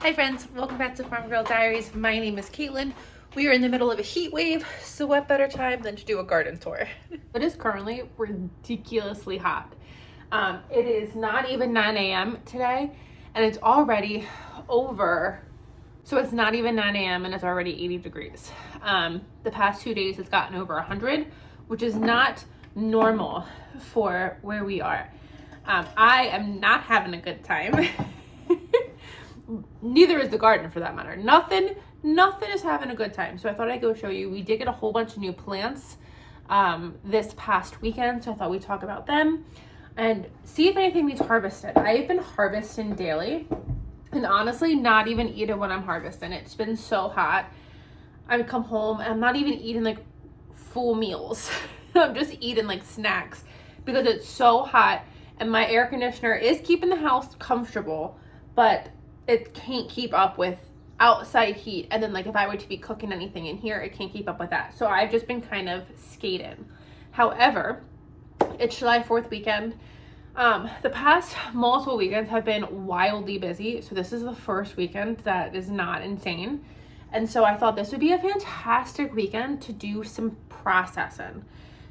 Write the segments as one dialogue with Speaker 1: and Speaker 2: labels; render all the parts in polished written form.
Speaker 1: Hi friends, welcome back to Farm Girl Diaries. My name is Caitlin. We are in the middle of a heat wave, so what better time than to do a garden tour? It is currently ridiculously hot. It is not even 9 a.m. today, and it's already over. So it's not even 9 a.m. and it's already 80 degrees. The past 2 days it's gotten over 100, which is not normal for where we are. I am not having a good time. Neither is the garden for that matter. Nothing is having a good time. So I thought I'd go show you. We did get a whole bunch of new plants this past weekend, so I thought we'd talk about them and see if anything needs harvested. I've been harvesting daily and honestly not even eating when I'm harvesting. It's been so hot. I would come home and I'm not even eating like full meals. I'm just eating like snacks because it's so hot, and my air conditioner is keeping the house comfortable, but it can't keep up with outside heat. And then like if I were to be cooking anything in here, it can't keep up with that. So I've just been kind of skating. However, it's July 4th weekend. The past multiple weekends have been wildly busy. So this is the first weekend that is not insane. And so I thought this would be a fantastic weekend to do some processing.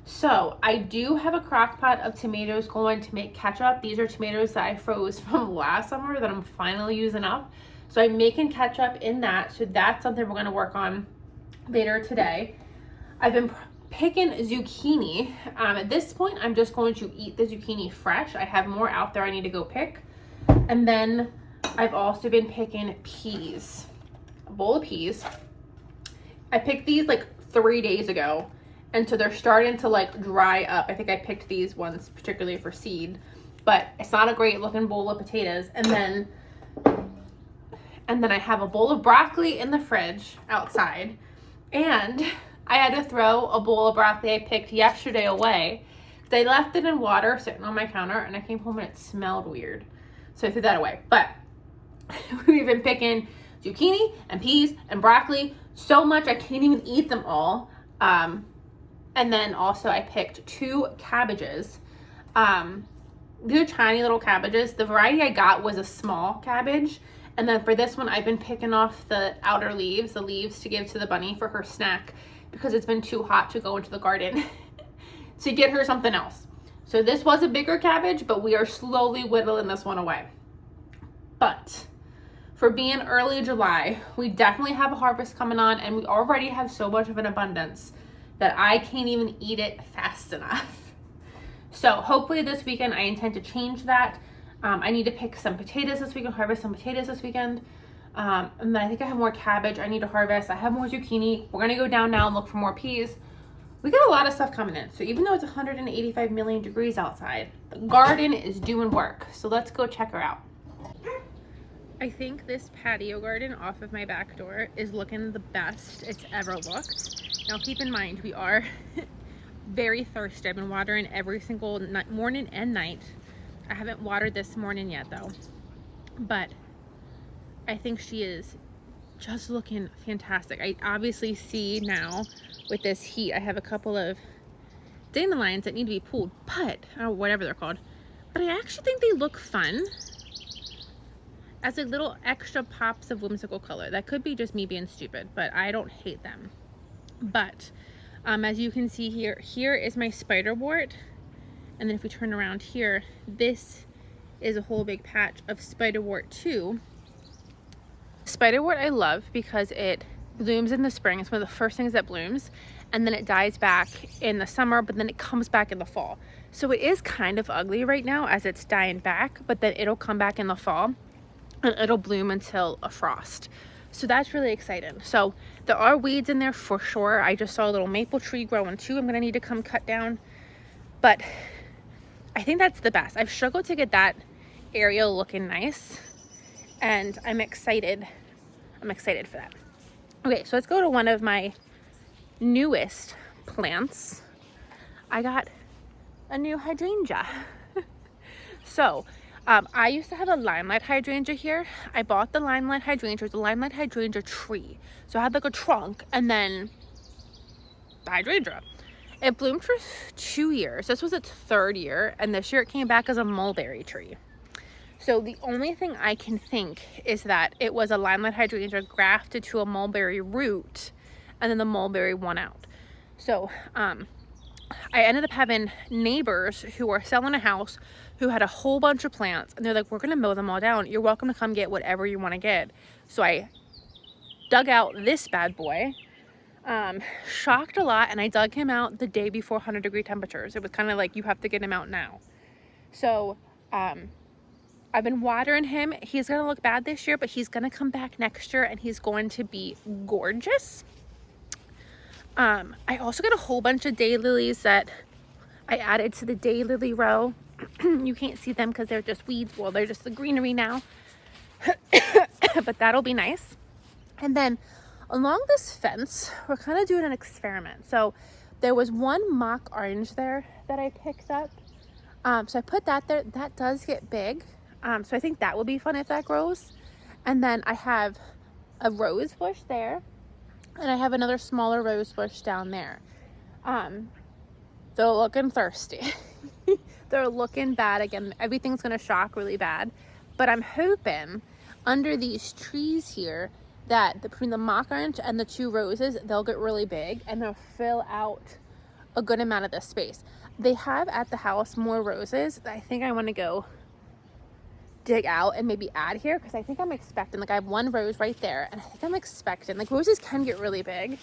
Speaker 1: So I do have a crock pot of tomatoes going to make ketchup. These are tomatoes that I froze from last summer that I'm finally using up. So I'm making ketchup in that. So that's something we're going to work on later today. I've been picking zucchini. At this point, I'm just going to eat the zucchini fresh. I have more out there I need to go pick. And then I've also been picking peas. A bowl of peas. I picked these like 3 days ago. And so they're starting to like dry up. I think I picked these ones particularly for seed, but it's not a great looking bowl of potatoes. And then I have a bowl of broccoli in the fridge outside. And I had to throw a bowl of broccoli I picked yesterday away. They left it in water sitting on my counter, and I came home and it smelled weird. So I threw that away. But we've been picking zucchini and peas and broccoli so much I can't even eat them all. And then also I picked 2 cabbages. These are tiny little cabbages. The variety I got was a small cabbage. And then for this one, I've been picking off the outer leaves, the leaves to give to the bunny for her snack because it's been too hot to go into the garden to get her something else. So this was a bigger cabbage, but we are slowly whittling this one away. But for being early July, we definitely have a harvest coming on, and we already have so much of an abundance that I can't even eat it fast enough. So hopefully this weekend I intend to change that. I need to pick some potatoes this weekend, harvest some potatoes this weekend. And then I think I have more cabbage I need to harvest. I have more zucchini. We're gonna go down now and look for more peas. We got a lot of stuff coming in. So even though it's 185 million degrees outside, the garden is doing work. So let's go check her out. I think this patio garden off of my back door is looking the best it's ever looked. Now keep in mind, we are very thirsty. I've been watering every single morning and night. I haven't watered this morning yet though, but I think she is just looking fantastic. I obviously see now with this heat, I have a couple of dandelions that need to be pulled, but whatever they're called, but I actually think they look fun as like little extra pops of whimsical color. That could be just me being stupid, but I don't hate them. But as you can see here is my spiderwort, and then if we turn around here, this is a whole big patch of spiderwort too. Spiderwort I love because it blooms in the spring. It's one of the first things that blooms, and then it dies back in the summer, but then it comes back in the fall. So it is kind of ugly right now as it's dying back, but then it'll come back in the fall and it'll bloom until a frost. So that's really exciting. So there are weeds in there for sure. I just saw a little maple tree growing too. I'm gonna need to come cut down, but I think that's the best. I've struggled to get that area looking nice, and I'm excited for that. Okay, so let's go to one of my newest plants. I got a new hydrangea. So I used to have a limelight hydrangea here. I bought the limelight hydrangea, the limelight hydrangea tree. So I had like a trunk and then the hydrangea. It bloomed for 2 years. This was its 3rd year, and this year it came back as a mulberry tree. So the only thing I can think is that it was a limelight hydrangea grafted to a mulberry root, and then the mulberry won out. So I ended up having neighbors who were selling a house who had a whole bunch of plants, and they're like, we're gonna mow them all down. You're welcome to come get whatever you want to get. So I dug out this bad boy, shocked a lot, and I dug him out the day before 100-degree temperatures. It was kind of like, you have to get him out now. So I've been watering him. He's gonna look bad this year, but he's gonna come back next year and he's going to be gorgeous. I also got a whole bunch of daylilies that I added to the daylily row. You can't see them because they're just weeds. Well, they're just the greenery now. But that'll be nice. And then along this fence, we're kind of doing an experiment. So there was one mock orange there that I picked up. So I put that there. That does get big. So I think that will be fun if that grows. And then I have a rose bush there. And I have another smaller rose bush down there. They're looking thirsty. They're looking bad again. Everything's gonna shock really bad. But I'm hoping under these trees here that between the mock orange and the two roses, they'll get really big and they'll fill out a good amount of this space. They have at the house more roses that I think I want to go dig out and maybe add here, because I think I'm expecting, like I have one rose right there, and I think I'm expecting, like roses can get really big,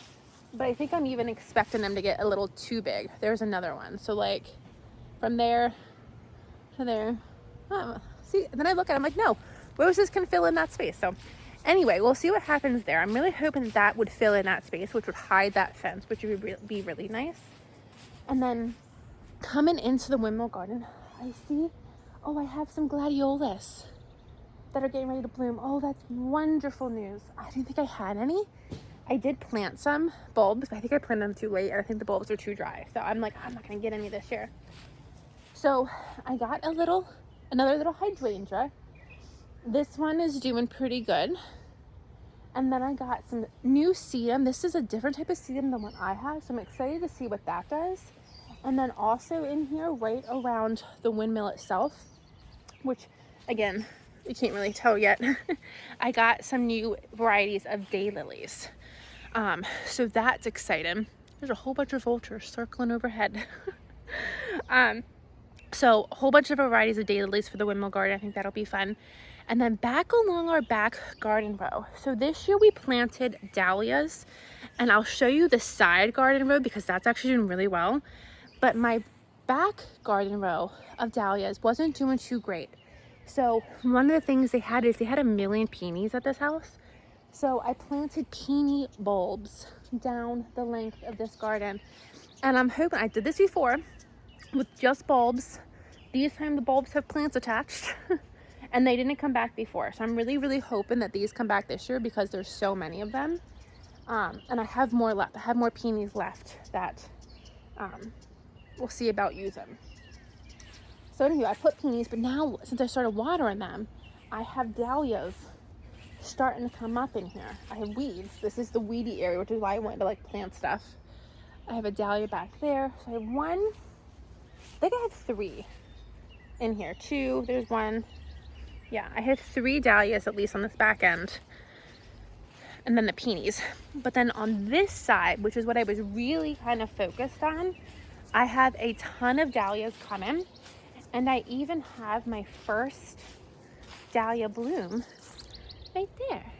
Speaker 1: but I think I'm even expecting them to get a little too big. There's another one. So like from there to there. See, and then I look at it, I'm like, no, roses can fill in that space. So anyway, we'll see what happens there. I'm really hoping that would fill in that space, which would hide that fence, which would be really nice. And then coming into the windmill garden, I see, oh, I have some gladiolus that are getting ready to bloom. Oh, that's wonderful news. I didn't think I had any. I did plant some bulbs, but I think I planted them too late, and I think the bulbs are too dry. So I'm like, I'm not gonna get any this year. So I got another little hydrangea. This one is doing pretty good. And then I got some new sedum. This is a different type of sedum than what I have, so I'm excited to see what that does. And then also in here, right around the windmill itself, which again, you can't really tell yet, I got some new varieties of daylilies. So that's exciting. There's a whole bunch of vultures circling overhead. So a whole bunch of varieties of daylilies for the windmill garden. I think that'll be fun. And then back along our back garden row. So this year we planted dahlias, and I'll show you the side garden row because that's actually doing really well. But my back garden row of dahlias wasn't doing too great. So one of the things they had is they had 1 million peonies at this house. So I planted peony bulbs down the length of this garden. And I'm hoping, I did this before with just bulbs. These time the bulbs have plants attached and they didn't come back before. So I'm really, really hoping that these come back this year because there's so many of them. And I have more left. I have more peonies left that we'll see about using. So anyway, I put peonies, but now since I started watering them, I have dahlias starting to come up in here. I have weeds. This is the weedy area, which is why I wanted to like plant stuff. I have a dahlia back there. So I have one, I think I have 3 in here. 2, there's 1. Yeah, I have 3 dahlias at least on this back end. And then the peonies. But then on this side, which is what I was really kind of focused on, I have a ton of dahlias coming. And I even have my first dahlia bloom right there.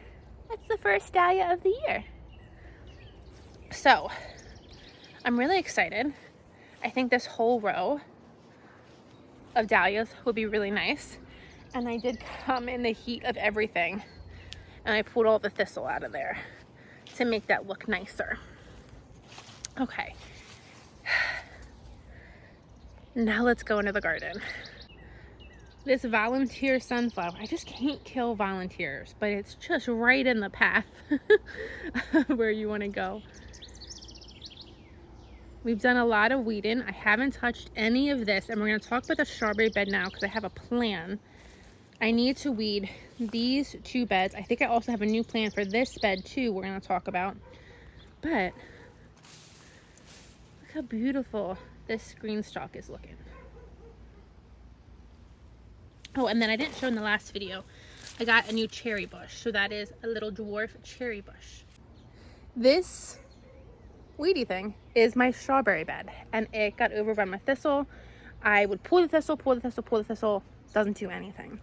Speaker 1: That's the first dahlia of the year. So I'm really excited. I think this whole row of dahlias will be really nice. And I did come in the heat of everything, and I pulled all the thistle out of there to make that look nicer. Okay. Now let's go into the garden. This volunteer sunflower, I just can't kill volunteers, but it's just right in the path where you want to go. We've done a lot of weeding. I haven't touched any of this, and we're going to talk about the strawberry bed now because I have a plan. I need to weed these 2 beds. I think I also have a new plan for this bed too we're going to talk about. But look how beautiful this green stalk is looking. Oh, and then I didn't show in the last video, I got a new cherry bush. So that is a little dwarf cherry bush. This weedy thing is my strawberry bed, and it got overrun with thistle. I would pull the thistle, pull the thistle, pull the thistle. Doesn't do anything.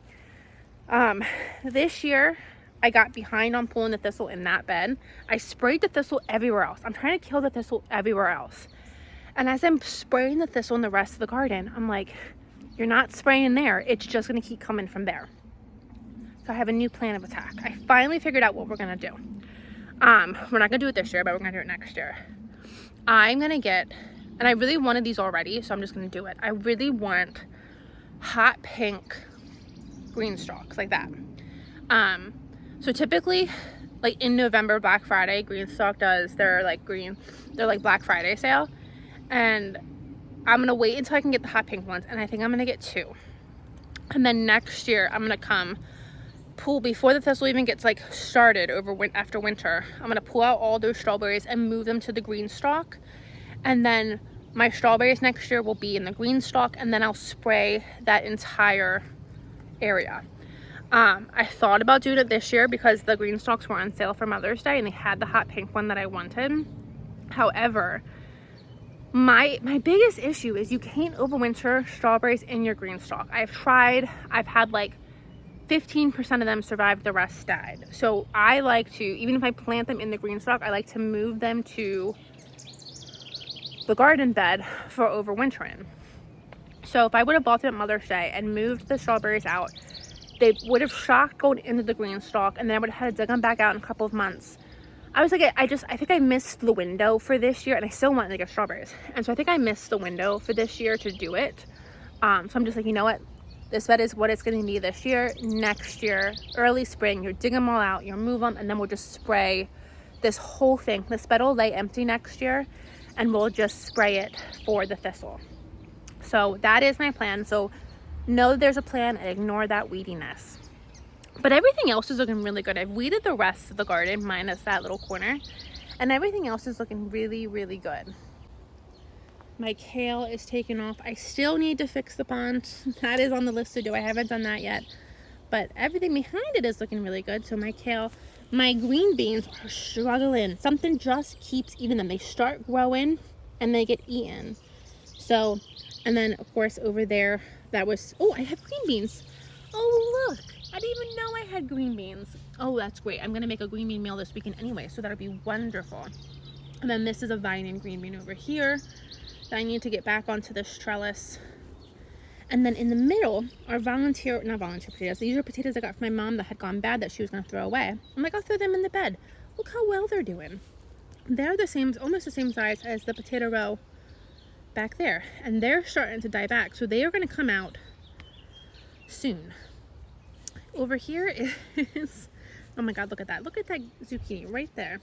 Speaker 1: This year I got behind on pulling the thistle in that bed. I sprayed the thistle everywhere else. I'm trying to kill the thistle everywhere else. And as I'm spraying the thistle in the rest of the garden, I'm like, you're not spraying there. It's just going to keep coming from there. So I have a new plan of attack. I finally figured out what we're going to do. We're not going to do it this year, but we're going to do it next year. I'm going to get, and I really wanted these already, so I'm just going to do it. I really want hot pink green stalks like that. So typically, like in November, Black Friday, Greenstock does their like Black Friday sale. And I'm going to wait until I can get the hot pink ones. And I think I'm going to get 2. And then next year, I'm going to come pull, before the thistle even gets like started after winter, I'm going to pull out all those strawberries and move them to the green stalk. And then my strawberries next year will be in the green stalk. And then I'll spray that entire area. I thought about doing it this year because the green stalks were on sale for Mother's Day and they had the hot pink one that I wanted. However, my biggest issue is you can't overwinter strawberries in your green stalk. I've tried. I've had like 15% of them survived, the rest died. So I like to, even if I plant them in the green stalk, I like to move them to the garden bed for overwintering. So if I would have bought them at Mother's Day and moved the strawberries out, they would have shocked going into the green stalk, and then I would have had to dig them back out in a couple of months. I was like, I think I missed the window for this year, and I still want to get strawberries. And so I think I missed the window for this year to do it. So I'm just like, you know what? This bed is what it's going to be this year. Next year, early spring, you dig them all out, you remove them, and then we'll just spray this whole thing. This bed will lay empty next year, and we'll just spray it for the thistle. So that is my plan. So know that there's a plan and ignore that weediness. But everything else is looking really good. I've weeded the rest of the garden minus that little corner, and everything else is looking really, really good. My kale is taken off. I still need to fix the pond. That is on the list to do. I haven't done that yet, but everything behind it is looking really good. So my kale, my green beans are struggling. Something just keeps eating them. They start growing and they get eaten. So, and then of course over there, that was, oh, I have green beans. Oh, look, I didn't even know I had green beans. Oh, that's great. I'm going to make a green bean meal this weekend anyway, so that'll be wonderful. And then this is a vine and green bean over here that I need to get back onto this trellis. And then in the middle are not volunteer potatoes. These are potatoes I got from my mom that had gone bad that she was going to throw away. I'm like, I'll throw them in the bed. Look how well they're doing. They're the same, almost the same size as the potato row back there. And they're starting to die back. So they are going to come out soon. Over here is, oh my God, look at that. Look at that zucchini right there.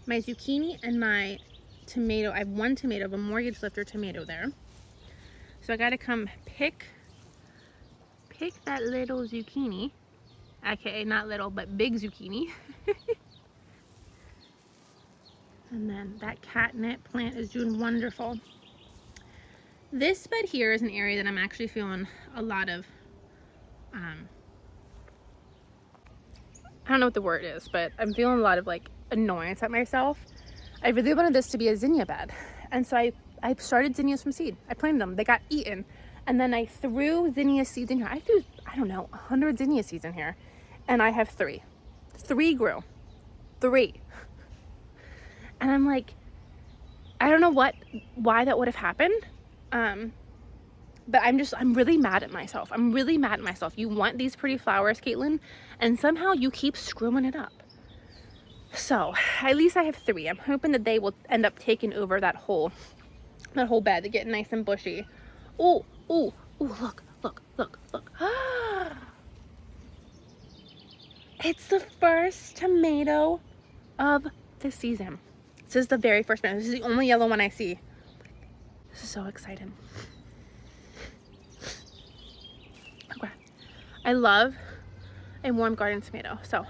Speaker 1: My zucchini and my tomato. I have one tomato, a mortgage lifter tomato there. So I got to come pick that little zucchini, aka not little, but big zucchini. And then that catnip plant is doing wonderful. This bed here is an area that I'm actually feeling a lot of, I don't know what the word is, but I'm feeling a lot of like annoyance at myself. I really wanted this to be a zinnia bed. And so I started zinnias from seed. I planted them, they got eaten. And then I threw zinnia seeds in here. I threw, I don't know, 100 zinnia seeds in here. And I have 3. 3 grew. 3. And I'm like, I don't know why that would have happened. But I'm really mad at myself. I'm really mad at myself. You want these pretty flowers, Caitlin, and somehow you keep screwing it up. So at least I have 3. I'm hoping that they will end up taking over that whole bed to get nice and bushy. Oh, oh, oh, look. It's the first tomato of the season. This is the very first tomato. This is the only yellow one I see. This is so exciting. Okay. I love a warm garden tomato. So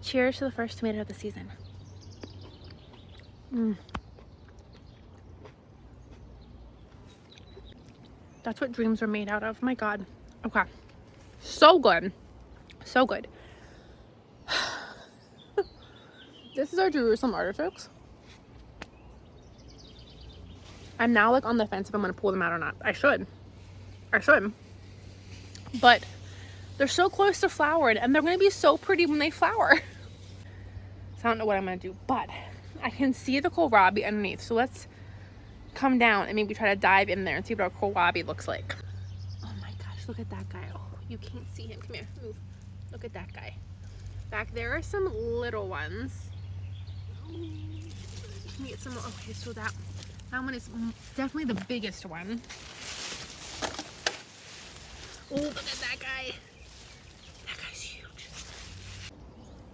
Speaker 1: cheers to the first tomato of the season. That's what dreams are made out of. My God. Okay. So good. So good. This is our Jerusalem artichokes. I'm now like on the fence if I'm gonna pull them out or not. I should. But they're so close to flowering and they're gonna be so pretty when they flower. So I don't know what I'm gonna do, but I can see the kohlrabi underneath. So let's come down and maybe try to dive in there and see what our kohlrabi looks like. Oh my gosh, look at that guy. Oh, you can't see him. Come here, move. Look at that guy. Back there are some little ones. Can we get some more? Okay, so that one is definitely the biggest one. Oh, look at that guy. That guy's huge.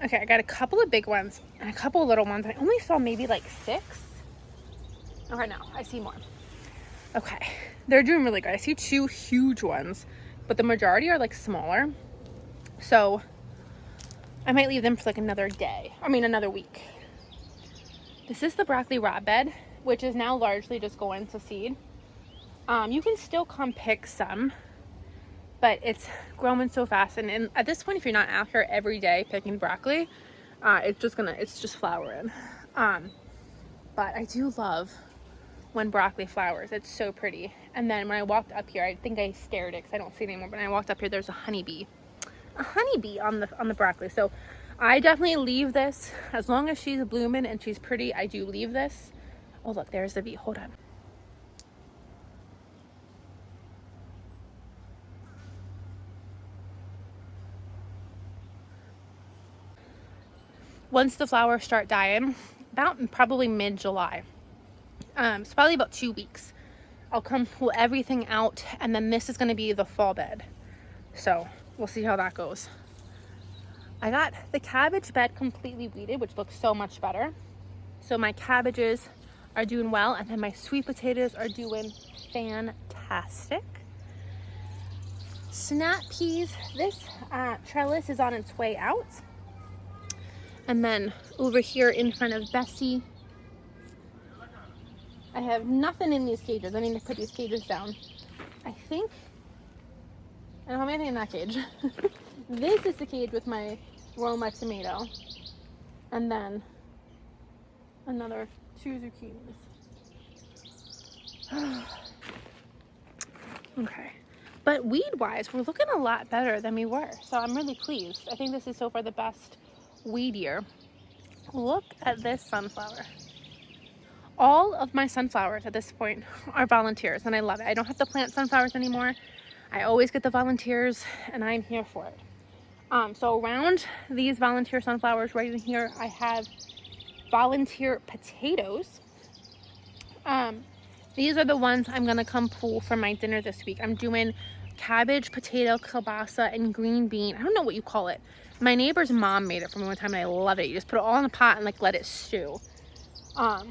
Speaker 1: Okay, I got a couple of big ones and a couple of little ones. I only saw maybe like 6. Okay, now I see more. Okay, they're doing really good. I see 2 huge ones, but the majority are like smaller. So I might leave them for like another week. This is the broccoli raw bed, which is now largely just going to seed. You can still come pick some, but it's growing so fast. And at this point, if you're not out here every day picking broccoli, it's just flowering. But I do love when broccoli flowers. It's so pretty. And then when I walked up here, I think I stared it because I don't see it anymore, but when I walked up here, there's a honeybee on the broccoli. So I definitely leave this as long as she's blooming and she's pretty. I do leave this. Oh look, there's the bee. Hold on. Once the flowers start dying, about probably mid-July, it's probably about 2 weeks, I'll come pull everything out, and then this is going to be the fall bed. So we'll see how that goes. I got the cabbage bed completely weeded, which looks so much better. So my cabbages are doing well, and then my sweet potatoes are doing fantastic. Snap peas, this trellis is on its way out. And then over here in front of Bessie, I have nothing in these cages. I need to put these cages down. I don't have anything in that cage. This is the cage with my Roma tomato. And then another 2 zucchinis. Okay. But weed-wise, we're looking a lot better than we were. So I'm really pleased. I think this is so far the best weed year. Look at this sunflower. All of my sunflowers at this point are volunteers, and I love it. I don't have to plant sunflowers anymore. I always get the volunteers, and I'm here for it. So around these volunteer sunflowers right in here, I have volunteer potatoes. These are the ones I'm gonna come pull for my dinner this week. I'm doing cabbage, potato, kielbasa, and green bean. I don't know what you call it. My neighbor's mom made it for me one time and I love it. You just put it all in a pot and like let it stew. I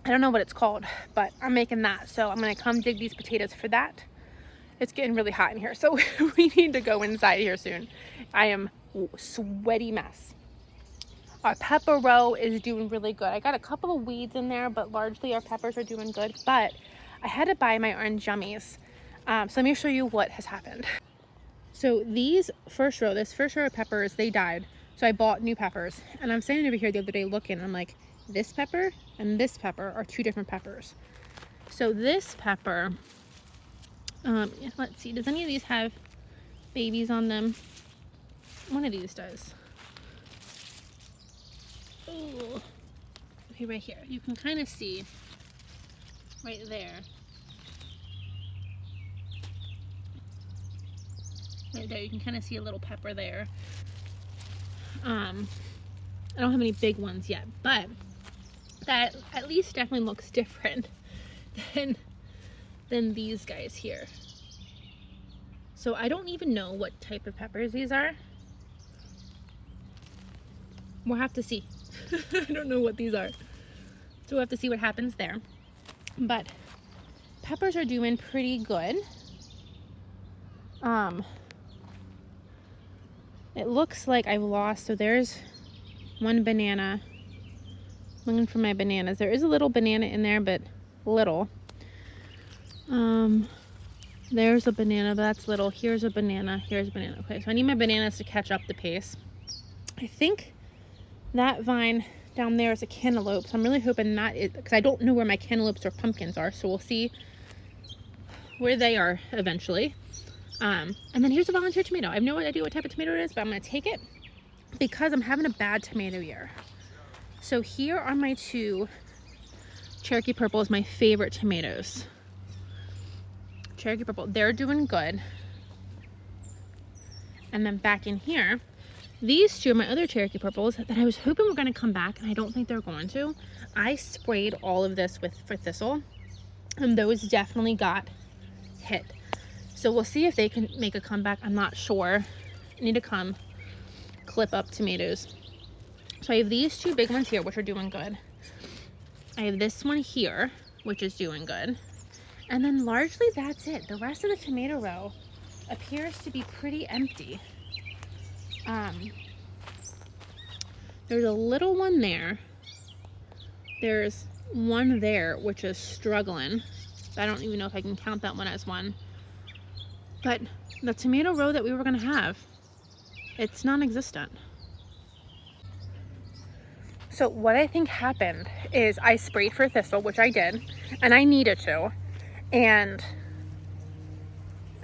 Speaker 1: don't know what it's called, but I'm making that. So I'm gonna come dig these potatoes for that. It's getting really hot in here, so we need to go inside here soon. I am a sweaty mess. Our pepper row is doing really good. I got a couple of weeds in there, but largely our peppers are doing good. But I had to buy my orange yummies. So let me show you what has happened. So this first row of peppers, they died. So I bought new peppers. And I'm standing over here the other day looking. I'm like, this pepper and this pepper are 2 different peppers. So this pepper, let's see, does any of these have babies on them? One of these does. Oh, okay, right here. You can kind of see right there. Right there, you can kind of see a little pepper there. I don't have any big ones yet, but that at least definitely looks different than these guys here. So I don't even know what type of peppers these are. We'll have to see. I don't know what these are. So we'll have to see what happens there. But peppers are doing pretty good. It looks like I've lost, so there's one banana. Looking for my bananas. There is a little banana in there, but little. There's a banana, but that's little. Here's a banana. Here's a banana. Okay, so I need my bananas to catch up the pace. I think that vine down there is a cantaloupe. So I'm really hoping that is, because I don't know where my cantaloupes or pumpkins are. So we'll see where they are eventually. And then here's a volunteer tomato. I have no idea what type of tomato it is, but I'm going to take it because I'm having a bad tomato year. So here are my two Cherokee Purples, my favorite tomatoes. Cherokee Purple, they're doing good. And then back in here, these two are my other Cherokee Purples that I was hoping were going to come back, and I don't think they're going to. I sprayed all of this for thistle, and those definitely got hit. So we'll see if they can make a comeback. I'm not sure. I need to come clip up tomatoes. So I have these two big ones here, which are doing good. I have this one here, which is doing good. And then largely that's it. The rest of the tomato row appears to be pretty empty. There's a little one there. There's one there, which is struggling. I don't even know if I can count that one as one. But the tomato row that we were gonna have, it's non-existent. So what I think happened is I sprayed for thistle, which I did, and I needed to. And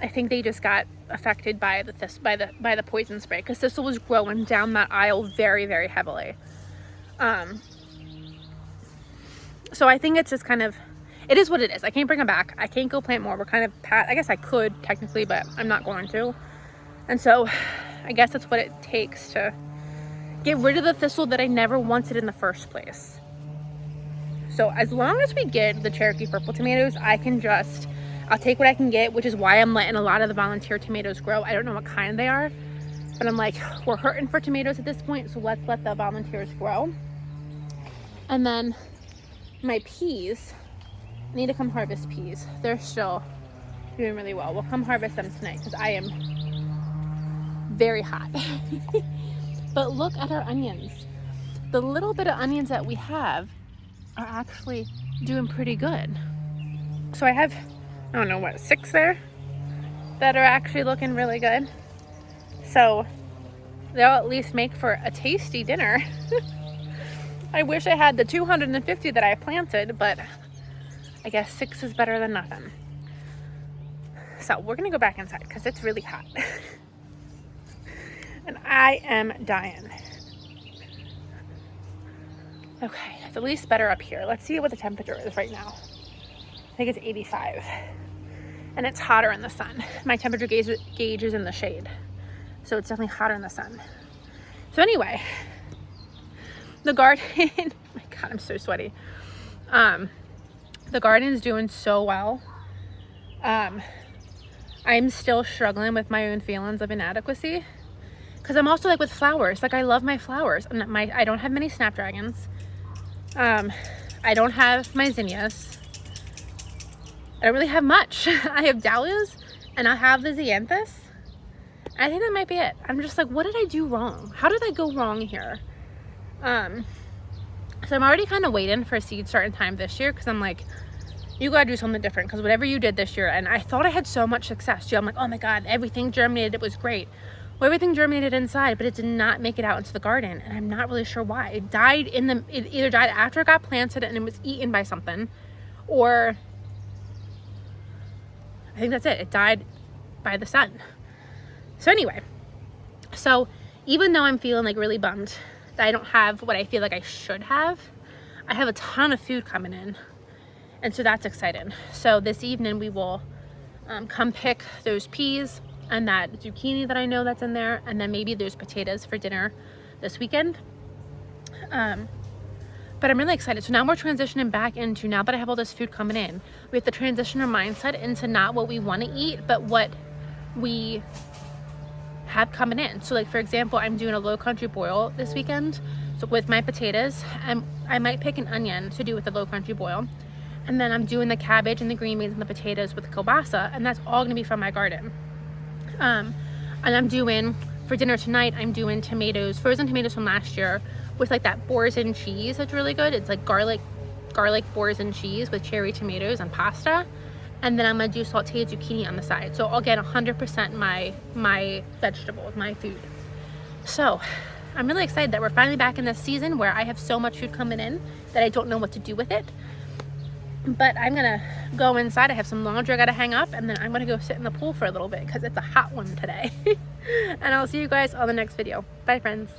Speaker 1: I think they just got affected by the poison spray, because thistle was growing down that aisle very, very heavily. So I think it's just kind of, it is what it is. I can't bring them back. I can't go plant more. We're kind of I guess I could technically, but I'm not going to. And so I guess that's what it takes to get rid of the thistle that I never wanted in the first place. So as long as we get the Cherokee Purple tomatoes, I'll take what I can get, which is why I'm letting a lot of the volunteer tomatoes grow. I don't know what kind they are, but I'm like, we're hurting for tomatoes at this point, so let's let the volunteers grow. And then my peas, I need to come harvest peas. They're still doing really well. We'll come harvest them tonight because I am very hot. But look at our onions. The little bit of onions that we have are actually doing pretty good. So I have, I don't know what, 6 there that are actually looking really good. So they'll at least make for a tasty dinner. I wish I had the 250 that I planted, but I guess 6 is better than nothing. So we're gonna go back inside because it's really hot. And I am dying. Okay, it's at least better up here. Let's see what the temperature is right now. I think it's 85. And it's hotter in the sun. My temperature gauge is in the shade. So it's definitely hotter in the sun. So anyway, the garden, oh my God, I'm so sweaty. The garden is doing so well. I'm still struggling with my own feelings of inadequacy. Because I'm also like with flowers. Like I love my flowers. I don't have many snapdragons. I don't have my zinnias. I don't really have much. I have dahlias and I have the zeanthus. I think that might be it. I'm just like, what did I do wrong? How did I go wrong here? So I'm already kind of waiting for a seed starting time this year because I'm like, you gotta do something different because whatever you did this year, and I thought I had so much success too. I'm like, oh my God, everything germinated. It was great. Well, everything germinated inside, but it did not make it out into the garden, and I'm not really sure why. It either died after it got planted and it was eaten by something, or I think that's it. It died by the sun. So anyway, so even though I'm feeling like really bummed that I don't have what I feel like I should have, I have a ton of food coming in, and so that's exciting. So this evening we will come pick those peas and that zucchini that I know that's in there, and then maybe there's potatoes for dinner this weekend. But I'm really excited. So now we're transitioning back into, now that I have all this food coming in, we have to transition our mindset into not what we want to eat, but what we have coming in. So like, for example, I'm doing a low country boil this weekend. So with my potatoes, I might pick an onion to do with the low country boil. And then I'm doing the cabbage and the green beans and the potatoes with kielbasa, and that's all gonna be from my garden. And I'm doing, for dinner tonight, I'm doing tomatoes, frozen tomatoes from last year with like that boursin cheese. That's really good. It's like garlic boursin cheese with cherry tomatoes and pasta. And then I'm gonna do sauteed zucchini on the side. So again, 100% my vegetables, my food. So I'm really excited that we're finally back in this season where I have so much food coming in that I don't know what to do with it. But I'm gonna go inside. I have some laundry I gotta hang up, and then I'm gonna go sit in the pool for a little bit because it's a hot one today. And I'll see you guys on the next video. Bye, friends.